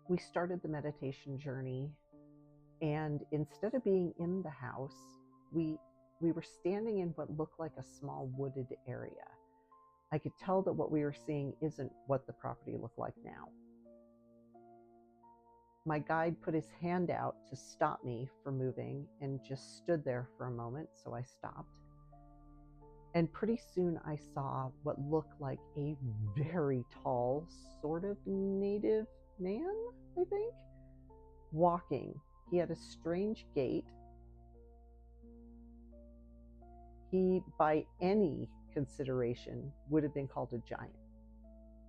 We started the meditation journey, and instead of being in the house, we were standing in what looked like a small wooded area. I could tell that what we were seeing isn't what the property looked like now. My guide put his hand out to stop me from moving and just stood there for a moment, so I stopped. And pretty soon I saw what looked like a very tall, sort of native man, I think, walking. He had a strange gait. He, by any consideration, would have been called a giant.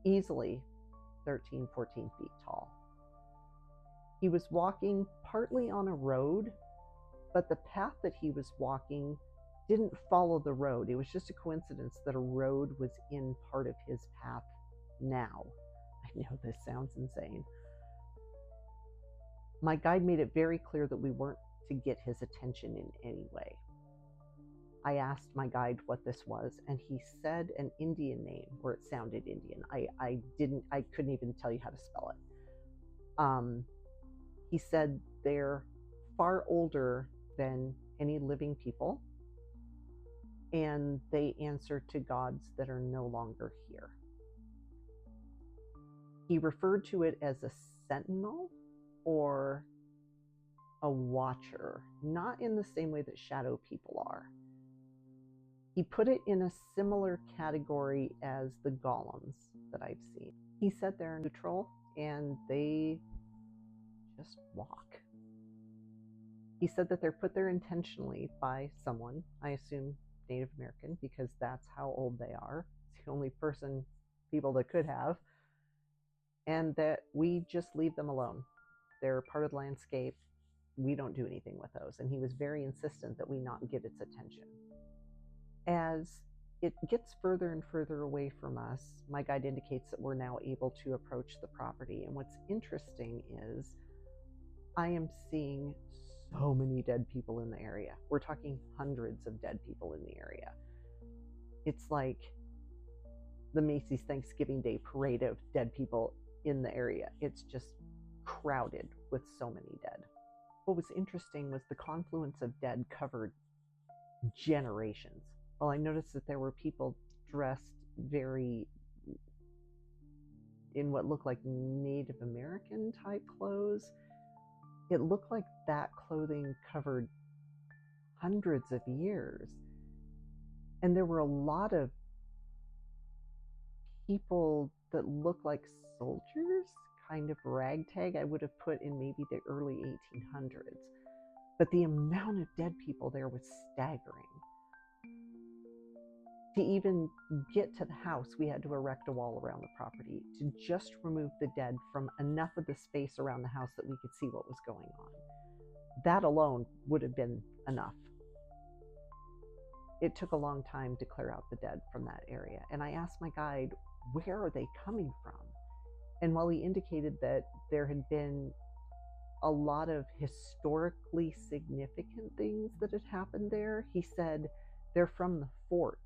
Easily 13, 14 feet tall. He was walking partly on a road, but the path that he was walking didn't follow the road. It was just a coincidence that a road was in part of his path now. I know this sounds insane. My guide made it very clear that we weren't to get his attention in any way. I asked my guide what this was, and he said an Indian name, or it sounded Indian. I couldn't even tell you how to spell it. He said they're far older than any living people, and they answer to gods that are no longer here. He referred to it as a sentinel or a watcher, not in the same way that shadow people are. He put it in a similar category as the golems that I've seen. He said they're neutral and they just walk. He said that they're put there intentionally by someone, I assume Native American, because that's how old they are. It's the only people that could have. And that we just leave them alone. They're part of the landscape. We don't do anything with those. And he was very insistent that we not get its attention. As it gets further and further away from us, my guide indicates that we're now able to approach the property. And what's interesting is I am seeing so many dead people in the area. We're talking hundreds of dead people in the area. It's like the Macy's Thanksgiving Day parade of dead people in the area. It's just crowded with so many dead. What was interesting was the confluence of dead covered generations. Well, I noticed that there were people dressed very in what looked like Native American type clothes. It looked like that clothing covered hundreds of years. And there were a lot of people that looked like soldiers, kind of ragtag. I would have put in maybe the early 1800s. But the amount of dead people there was staggering. To even get to the house, we had to erect a wall around the property to just remove the dead from enough of the space around the house that we could see what was going on. That alone would have been enough. It took a long time to clear out the dead from that area. And I asked my guide, where are they coming from? And while he indicated that there had been a lot of historically significant things that had happened there, he said, they're from the fort.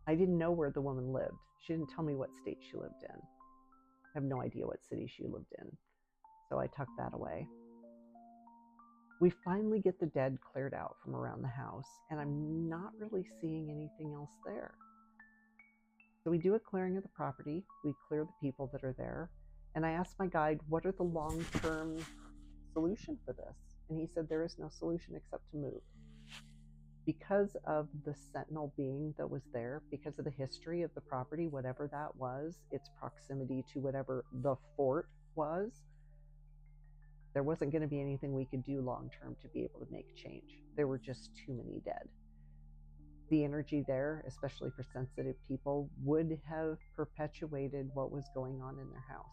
I didn't know where the woman lived. She didn't tell me what state she lived in. I have no idea what city she lived in. So I tucked that away. We finally get the dead cleared out from around the house, and I'm not really seeing anything else there. So we do a clearing of the property. We clear the people that are there. And I asked my guide, what are the long-term solution for this? And he said, there is no solution except to move. Because of the sentinel being that was there, because of the history of the property, whatever that was, its proximity to whatever the fort was, there wasn't going to be anything we could do long-term to be able to make change. There were just too many dead. The energy there, especially for sensitive people, would have perpetuated what was going on in their house.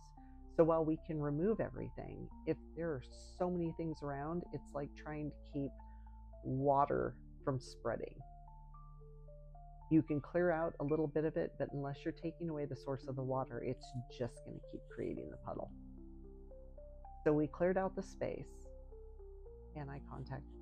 So while we can remove everything, if there are so many things around, it's like trying to keep water from spreading. You can clear out a little bit of it, but unless you're taking away the source of the water, it's just going to keep creating the puddle. So we cleared out the space, and I contacted